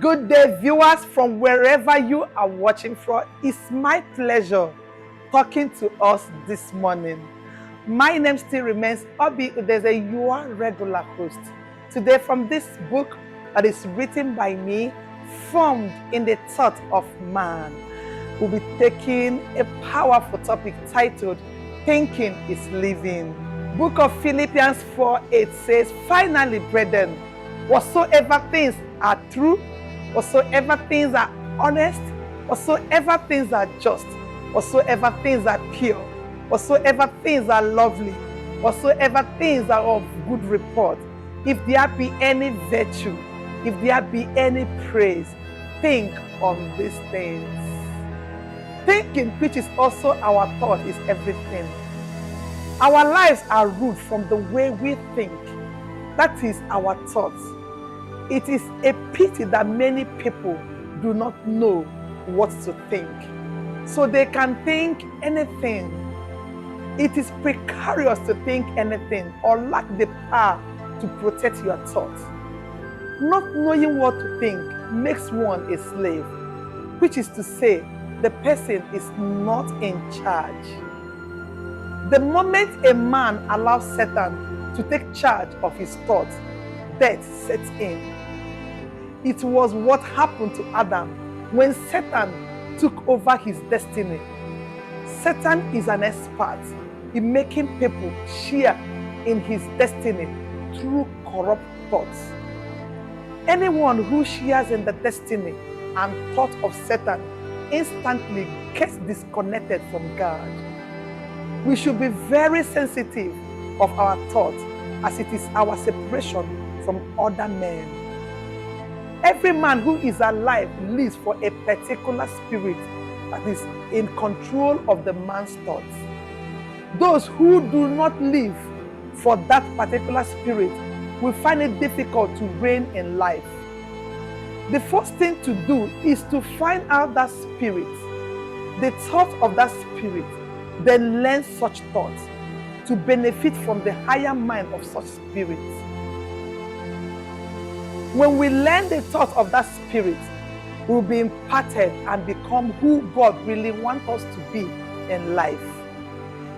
Good day, viewers, from wherever you are watching from. It's my pleasure talking to us this morning. My name still remains Oby Udeze, your regular host. Today, from this book that is written by me, formed in the thought of man, we'll be taking a powerful topic titled Thinking is Living. Book of Philippians 4:8 says, "Finally, brethren, whatsoever things are true, whatsoever things are honest, whatsoever things are just, whatsoever things are pure, whatsoever things are lovely, whatsoever things are of good report, if there be any virtue, if there be any praise, think on these things." Thinking, which is also our thought, is everything. Our lives are ruled from the way we think. That is our thoughts. It is a pity that many people do not know what to think. So they can think anything. It is precarious to think anything or lack the power to protect your thoughts. Not knowing what to think makes one a slave, which is to say, the person is not in charge. The moment a man allows Satan to take charge of his thoughts, death sets in. It was what happened to Adam when Satan took over his destiny. Satan is an expert in making people share in his destiny through corrupt thoughts. Anyone who shares in the destiny and thought of Satan instantly gets disconnected from God. We should be very sensitive of our thoughts, as it is our separation from other men. Every man who is alive lives for a particular spirit that is in control of the man's thoughts. Those who do not live for that particular spirit will find it difficult to reign in life. The first thing to do is to find out that spirit, the thought of that spirit, then learn such thoughts to benefit from the higher mind of such spirits. When we learn the thought of that spirit, we will be imparted and become who God really wants us to be in life.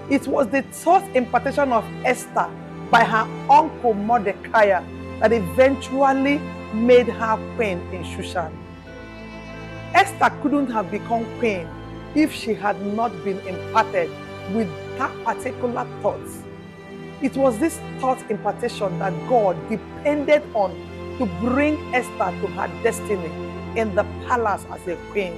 It was the thought impartation of Esther by her uncle Mordecai that eventually made her queen in Shushan. Esther couldn't have become queen if she had not been imparted with that particular thought. It was this thought impartation that God depended on to bring Esther to her destiny in the palace as a queen.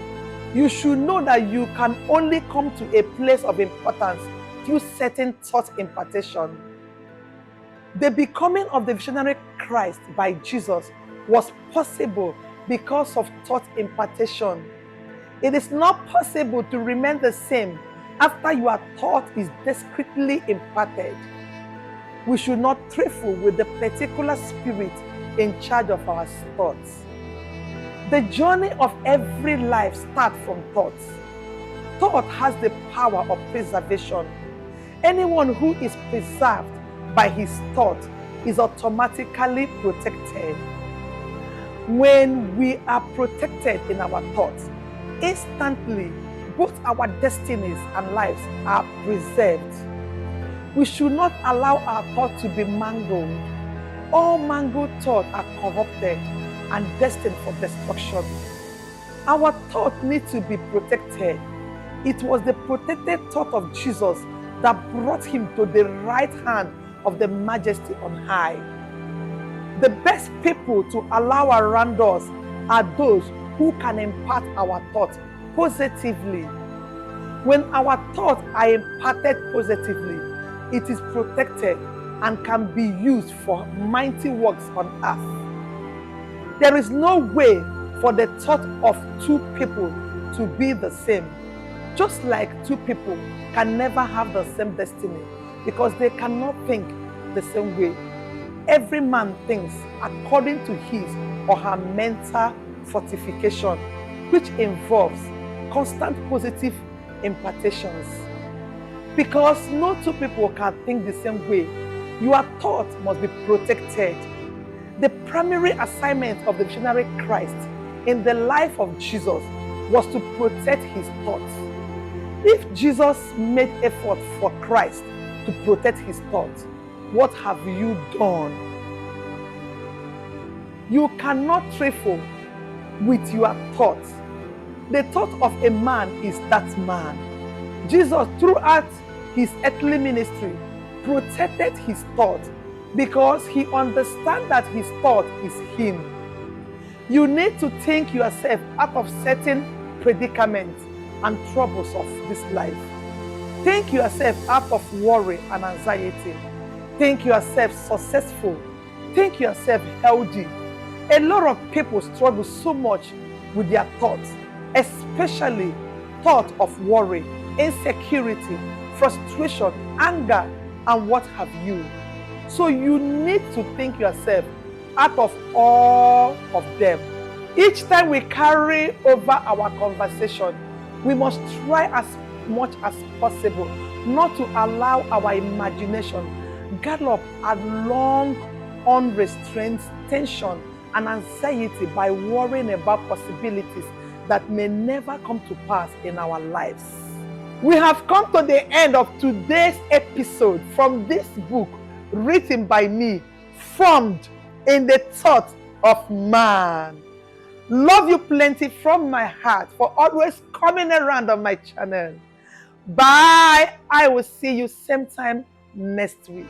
You should know that you can only come to a place of importance through certain thought impartation. The becoming of the visionary Christ by Jesus was possible because of thought impartation. It is not possible to remain the same after your thought is discreetly imparted. We should not trifle with the particular spirit in charge of our thoughts. The journey of every life starts from thoughts. Thought has the power of preservation. Anyone who is preserved by his thought is automatically protected. When we are protected in our thoughts, instantly both our destinies and lives are preserved. We should not allow our thoughts to be mangled. All mangled thoughts are corrupted and destined for destruction. Our thoughts need to be protected. It was the protected thought of Jesus that brought him to the right hand of the Majesty on high. The best people to allow around us are those who can impart our thoughts positively. When our thoughts are imparted positively, it is protected and can be used for mighty works on earth. There is no way for the thought of two people to be the same. Just like two people can never have the same destiny because they cannot think the same way. Every man thinks according to his or her mental fortification, which involves constant positive impartations. Because no two people can think the same way, your thought must be protected. The primary assignment of the visionary Christ in the life of Jesus was to protect his thoughts. If Jesus made effort for Christ to protect his thoughts, what have you done? You cannot trifle with your thoughts. The thought of a man is that man. Jesus, throughout his earthly ministry, protected his thought because he understands that his thought is him. You need to think yourself out of certain predicaments and troubles of this life. Think yourself out of worry and anxiety. Think yourself successful. Think yourself healthy. A lot of people struggle so much with their thoughts, especially thought of worry, insecurity, frustration, anger, and what have you. So you need to think yourself out of all of them. Each time we carry over our conversation, we must try as much as possible not to allow our imagination gallop along unrestrained tension and anxiety by worrying about possibilities that may never come to pass in our lives. We have come to the end of today's episode from this book written by me, formed in the thought of man. Love you plenty from my heart for always coming around on my channel. Bye. I will see you same time next week.